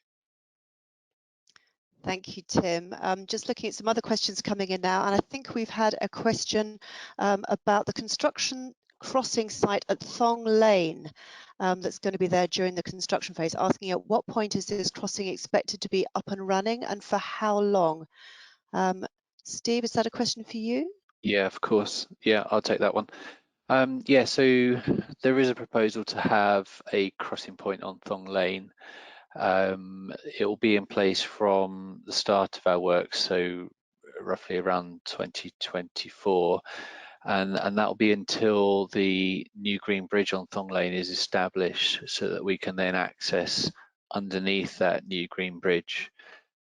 Thank you, Tim. Just looking at some other questions coming in now, and I think we've had a question about the construction crossing site at Thong Lane that's going to be there during the construction phase, asking at what point is this crossing expected to be up and running and for how long? Steve, is that a question for you? Yeah, of course. Yeah, I'll take that one. Yeah, so there is a proposal to have a crossing point on Thong Lane. It will be in place from the start of our work, so roughly around 2024, and that will be until the new green bridge on Thong Lane is established, so that we can then access underneath that new green bridge.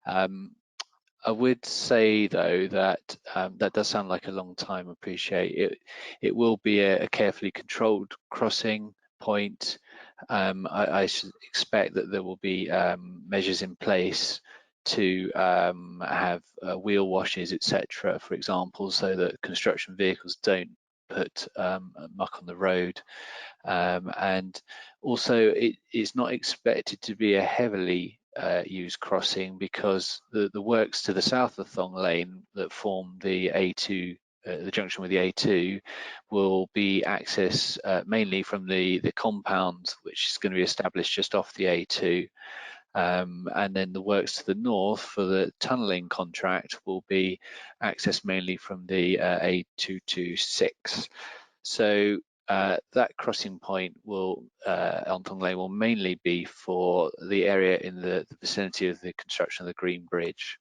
I would say though that that does sound like a long time. Appreciate it. It will be a carefully controlled crossing point. I should expect that there will be measures in place to have wheel washes, etc., for example, so that construction vehicles don't put muck on the road. And also, it is not expected to be a heavily used crossing, because the works to the south of Thong Lane that form the A2, the junction with the A2, will be accessed mainly from the compound, which is going to be established just off the A2. And then the works to the north for the tunnelling contract will be accessed mainly from the A226. So that crossing point will on Thong Lane will mainly be for the area in the vicinity of the construction of the Green Bridge.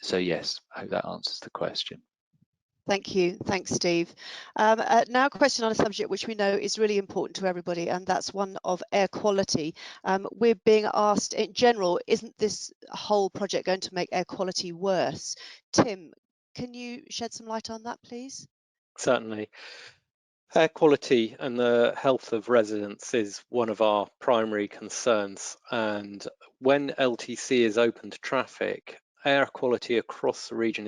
So yes, I hope that answers the question. Thank you. Thanks, Steve. Now a question on a subject which we know is really important to everybody, and that's one of air quality. We're being asked in general, isn't this whole project going to make air quality worse? Tim, can you shed some light on that, please? Certainly. Air quality and the health of residents is one of our primary concerns, and when LTC is open to traffic, air quality across the region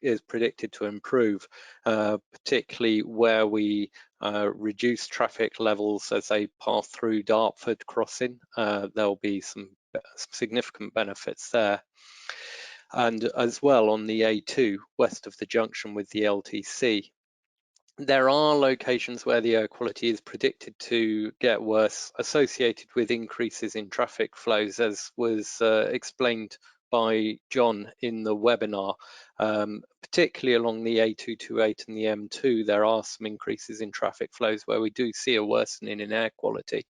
is predicted to improve, particularly where we reduce traffic levels as they pass through Dartford Crossing. There'll be some significant benefits there. And as well on the A2 west of the junction with the LTC. There are locations where the air quality is predicted to get worse, associated with increases in traffic flows, as was explained by John in the webinar. Particularly along the A228 and the M2, there are some increases in traffic flows where we do see a worsening in air quality.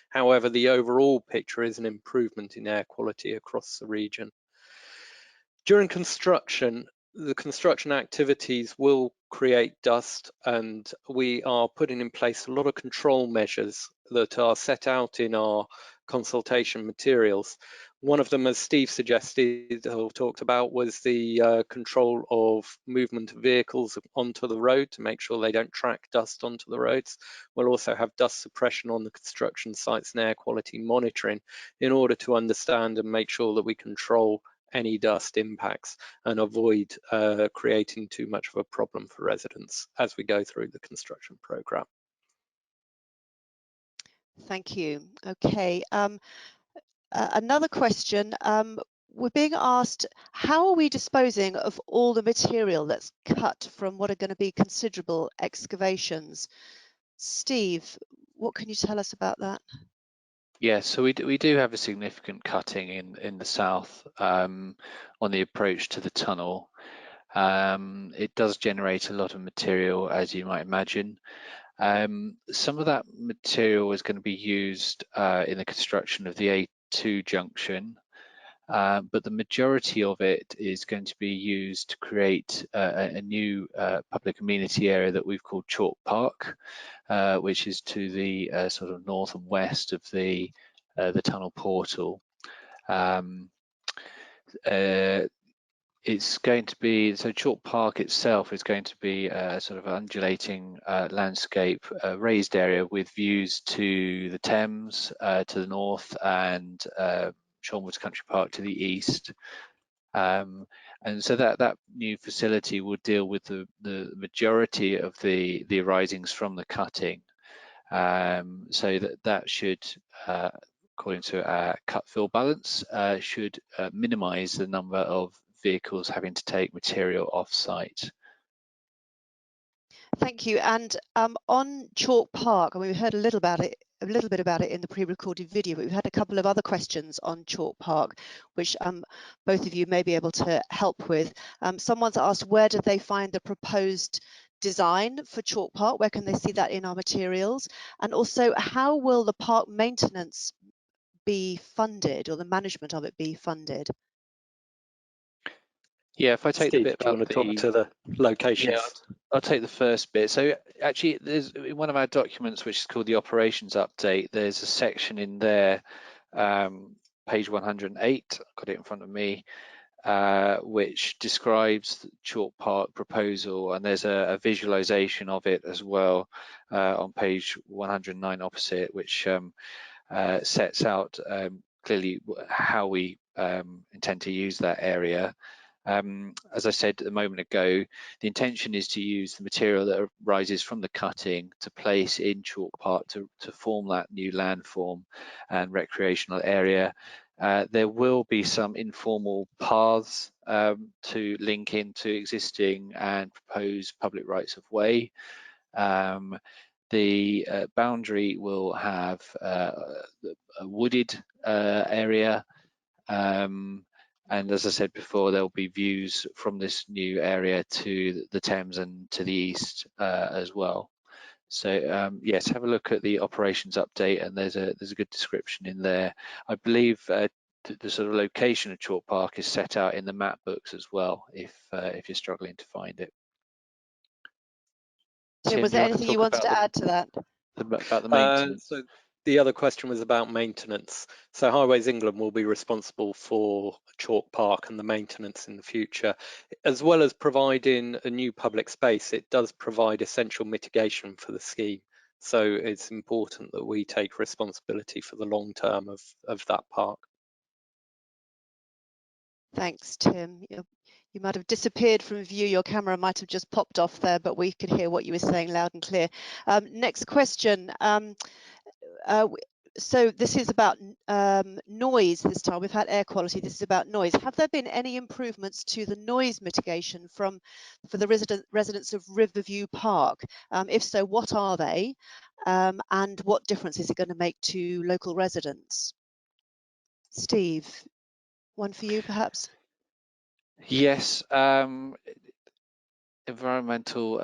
However, the overall picture is an improvement in air quality across the region. During construction, the construction activities will create dust, and we are putting in place a lot of control measures that are set out in our consultation materials. One of them, as Steve suggested or talked about, was the control of movement of vehicles onto the road to make sure they don't track dust onto the roads. We'll also have dust suppression on the construction sites and air quality monitoring in order to understand and make sure that we control any dust impacts and avoid creating too much of a problem for residents as we go through the construction programme. Thank you. Okay. Another question. We're being asked, how are we disposing of all the material that's cut from what are going to be considerable excavations? Steve, what can you tell us about that? Yeah, so we do have a significant cutting in the south on the approach to the tunnel. It does generate a lot of material, as you might imagine. Some of that material is going to be used in the construction of the A2 junction, but the majority of it is going to be used to create a new public amenity area that we've called Chalk Park, which is to the sort of north and west of the tunnel portal. It's going to be, so Chalk Park itself is going to be a sort of undulating landscape, raised area with views to the Thames to the north and Sean Woods Country Park to the east. And so that new facility will deal with the majority of the arisings from the cutting. So that should, according to our cut fill balance, should minimize the number of vehicles having to take material off site. Thank you. And on Chalk Park, and we heard a little bit about it in the pre-recorded video, but we've had a couple of other questions on Chalk Park, which both of you may be able to help with. Someone's asked, where did they find the proposed design for Chalk Park? Where can they see that in our materials? And also, how will the park maintenance be funded, or the management of it be funded? Yeah, if I take Steve, the bit do you about want to talk to the locations? Yeah, I'll take the first bit. So actually, there's in one of our documents, which is called the operations update, there's a section in there, page 108, I've got it in front of me, which describes the Chalk Park proposal, and there's a visualization of it as well on page 109 opposite, which sets out clearly how we intend to use that area. As I said a moment ago, the intention is to use the material that arises from the cutting to place in Chalk Park to form that new landform and recreational area. There will be some informal paths to link into existing and proposed public rights of way. The boundary will have a wooded area, and as I said before, there'll be views from this new area to the Thames and to the east as well. So yes, have a look at the operations update, and there's a good description in there. I believe the sort of location of Chalk Park is set out in the map books as well, if you're struggling to find it. Tim, Tim, was do you there want anything to you talk wanted about to add to that? about the maintenance? So the other question was about maintenance. So Highways England will be responsible for Chalk Park and the maintenance in the future, as well as providing a new public space. It does provide essential mitigation for the scheme. So it's important that we take responsibility for the long term of that park. Thanks, Tim. You might have disappeared from view. Your camera might have just popped off there, but we could hear what you were saying loud and clear. Next question. So this is about noise this time. We've had air quality. This is about noise. Have there been any improvements to the noise mitigation for the residents of Riverview Park? If so, what are they? And what difference is it going to make to local residents? Steve, one for you, perhaps? Yes, environmental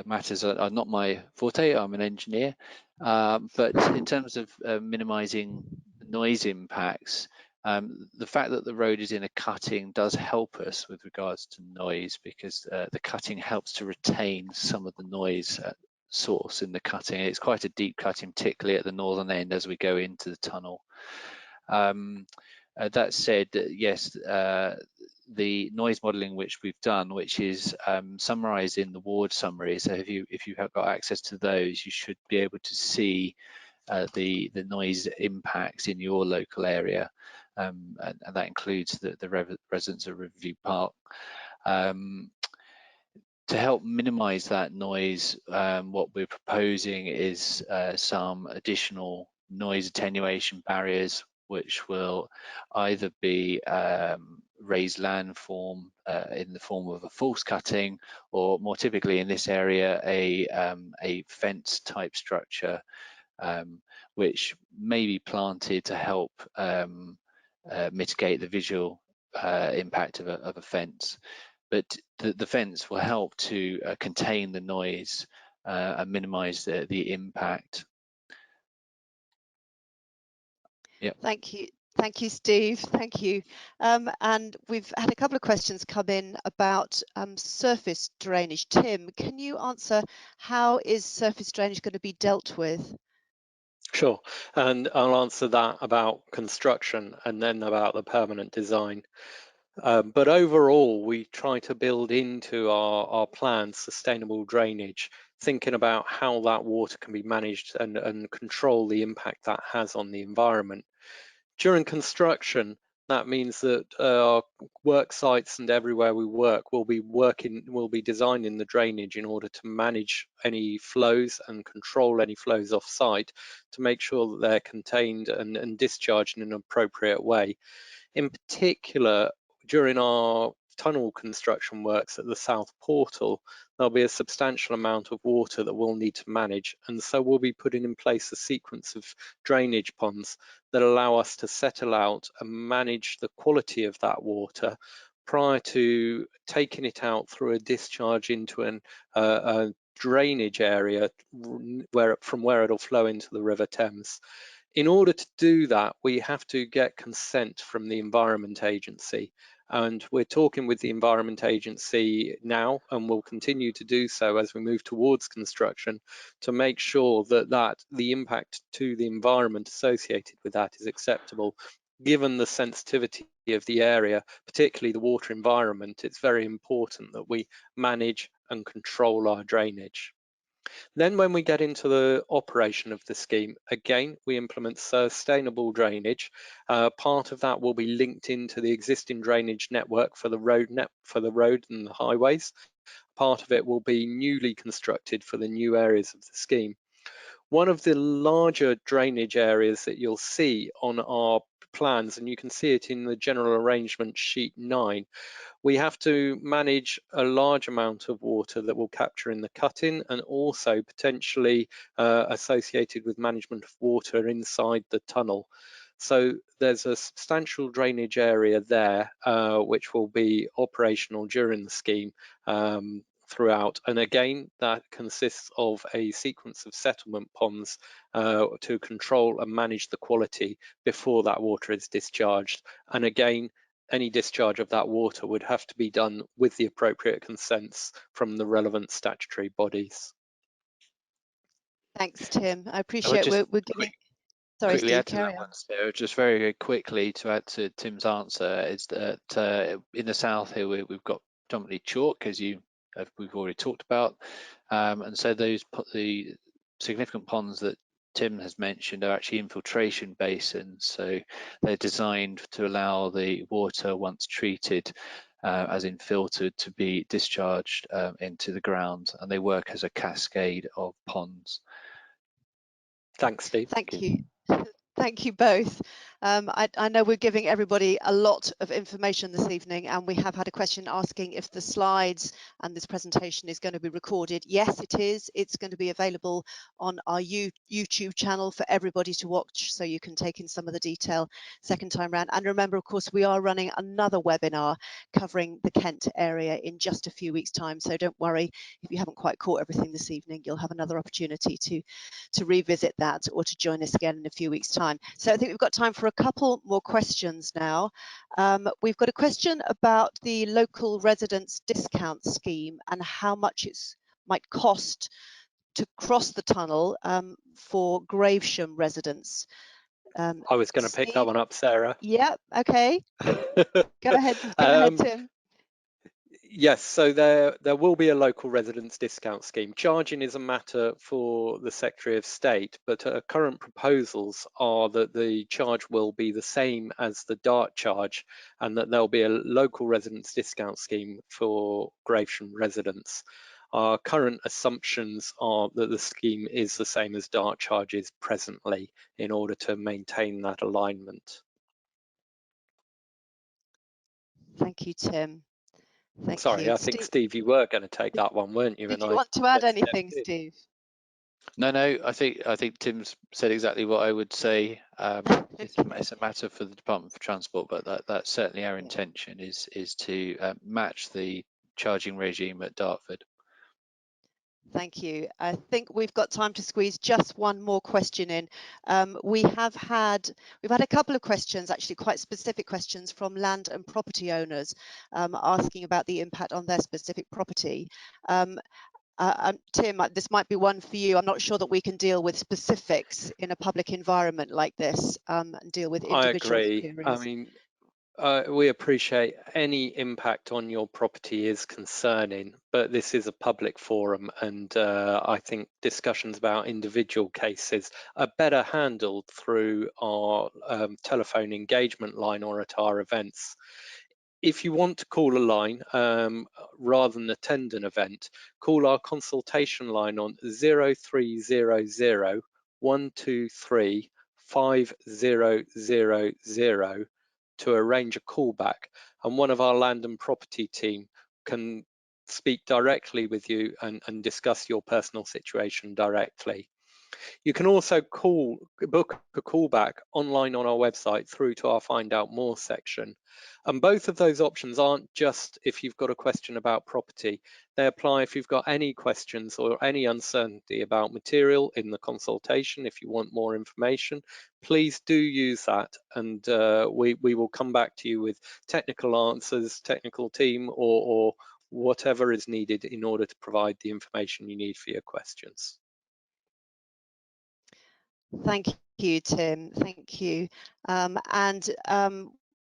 matters are not my forte. I'm an engineer, but in terms of minimizing noise impacts, the fact that the road is in a cutting does help us with regards to noise, because the cutting helps to retain some of the noise source in the cutting. It's quite a deep cutting, particularly at the northern end as we go into the tunnel. That said, yes, the noise modelling which we've done, which is summarised in the ward summary. So if you have got access to those, you should be able to see the noise impacts in your local area, and that includes the residents of Riverview Park. To help minimize that noise, what we're proposing is some additional noise attenuation barriers, which will either be raised landform in the form of a false cutting, or more typically in this area, a fence type structure, which may be planted to help mitigate the visual impact of a fence. But the fence will help to contain the noise and minimize the impact. Yep. Thank you, Steve. Thank you. And we've had a couple of questions come in about surface drainage. Tim, can you answer how is surface drainage going to be dealt with? Sure, and I'll answer that about construction and then about the permanent design. But overall, we try to build into our plans sustainable drainage, thinking about how that water can be managed and control the impact that has on the environment. During construction, that means that our work sites and everywhere we work will be designing the drainage in order to manage any flows and control any flows off site to make sure that they're contained and discharged in an appropriate way. In particular, during our tunnel construction works at the South Portal, there'll be a substantial amount of water that we'll need to manage, and so we'll be putting in place a sequence of drainage ponds that allow us to settle out and manage the quality of that water prior to taking it out through a discharge into a drainage area from where it'll flow into the River Thames. In order to do that, we have to get consent from the Environment Agency, and we're talking with the Environment Agency now, and we'll continue to do so as we move towards construction to make sure that the impact to the environment associated with that is acceptable. Given the sensitivity of the area, particularly the water environment, it's very important that we manage and control our drainage. Then when we get into the operation of the scheme, again, we implement sustainable drainage. Part of that will be linked into the existing drainage network for the road and the highways. Part of it will be newly constructed for the new areas of the scheme. One of the larger drainage areas that you'll see on our plans, and you can see it in the general arrangement sheet 9, we have to manage a large amount of water that we'll capture in the cut-in, and also potentially associated with management of water inside the tunnel. So there's a substantial drainage area there which will be operational during the scheme throughout, and again that consists of a sequence of settlement ponds to control and manage the quality before that water is discharged. And again, any discharge of that water would have to be done with the appropriate consents from the relevant statutory bodies. Thanks, Tim. I appreciate we're giving. Sorry, Quickly Steve, add to carry that on. one, Sarah, just very, very quickly to add to Tim's answer, is that in the south here we've got predominantly chalk, as we've already talked about, and so the significant ponds that Tim has mentioned are actually infiltration basins, so they're designed to allow the water, once treated, as in filtered, to be discharged into the ground, and they work as a cascade of ponds. Thanks, Steve. Thank you. Thank you both. I know we're giving everybody a lot of information this evening, and we have had a question asking if the slides and this presentation is going to be recorded. Yes, it is. It's going to be available on our YouTube channel for everybody to watch, so you can take in some of the detail second time round. And remember, of course, we are running another webinar covering the Kent area in just a few weeks' time, so don't worry if you haven't quite caught everything this evening. You'll have another opportunity to revisit that or to join us again in a few weeks' time. So I think we've got time for a couple more questions now. We've got a question about the local residents discount scheme and how much it might cost to cross the tunnel for Gravesham residents. I was going to pick that one up, Sarah. Yeah, okay. Go ahead, Tim. Yes, so there will be a local residents discount scheme. Charging is a matter for the Secretary of State, but current proposals are that the charge will be the same as the DART charge, and that there'll be a local residents discount scheme for Gravesham residents. Our current assumptions are that the scheme is the same as DART charges presently in order to maintain that alignment. Thank you, Tim. Thank Sorry, you. I think, Steve, you were going to take that one, weren't you? Did And you I want to add just anything, stepped in. Steve? No, I think Tim's said exactly what I would say. It's a matter for the Department for Transport, but that's certainly our intention is to match the charging regime at Dartford. Thank you. I think we've got time to squeeze just one more question in. We've had a couple of questions, actually quite specific questions from land and property owners asking about the impact on their specific property. Tim, this might be one for you. I'm not sure that we can deal with specifics in a public environment like this and deal with individual I agree. queries. I mean, we appreciate any impact on your property is concerning, but this is a public forum, and I think discussions about individual cases are better handled through our telephone engagement line or at our events. If you want to call a line rather than attend an event, call our consultation line on 0300 123 5000 to arrange a callback, and one of our land and property team can speak directly with you and discuss your personal situation directly. You can also book a callback online on our website through to our Find Out More section. And both of those options aren't just if you've got a question about property. They apply if you've got any questions or any uncertainty about material in the consultation. If you want more information, please do use that, and we will come back to you with technical answers, technical team, or whatever is needed in order to provide the information you need for your questions. Thank you, Tim. Thank you.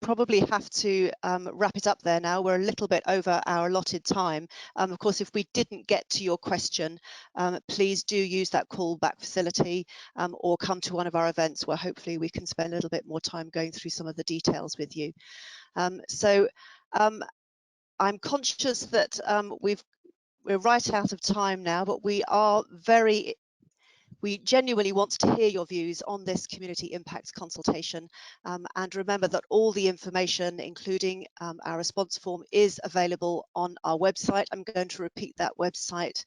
Probably have to wrap it up there now. We're a little bit over our allotted time. Of course, if we didn't get to your question, please do use that callback facility or come to one of our events where hopefully we can spend a little bit more time going through some of the details with you. I'm conscious that we're right out of time now, but we genuinely want to hear your views on this community impacts consultation, and remember that all the information, including our response form, is available on our website. I'm going to repeat that website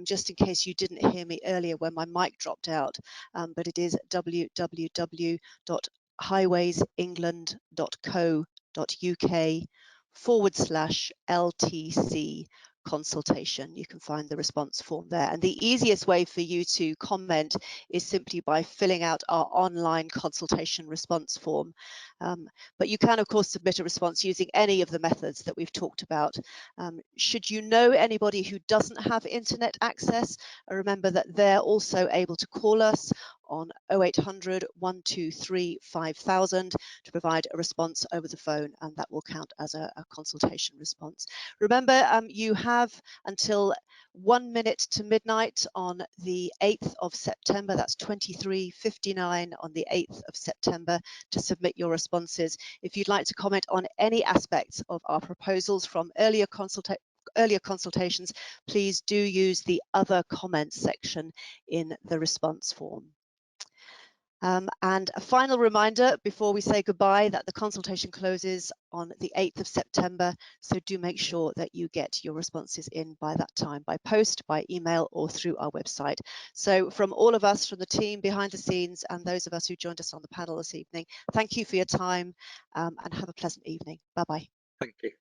just in case you didn't hear me earlier when my mic dropped out, but it is www.highwaysengland.co.uk/LTC consultation. You can find the response form there, and the easiest way for you to comment is simply by filling out our online consultation response form, but you can of course submit a response using any of the methods that we've talked about. Should you know anybody who doesn't have internet access, remember that they're also able to call us on 0800 123 5000 to provide a response over the phone, and that will count as a consultation response. Remember, you have until 1 minute to midnight on the 8th of September, that's 23:59 on the 8th of September, to submit your responses. If you'd like to comment on any aspects of our proposals from earlier consultations, please do use the other comments section in the response form. And a final reminder before we say goodbye that the consultation closes on the 8th of September, so do make sure that you get your responses in by that time, by post, by email, or through our website. So from all of us, from the team behind the scenes and those of us who joined us on the panel this evening, thank you for your time and have a pleasant evening. Bye-bye. Thank you.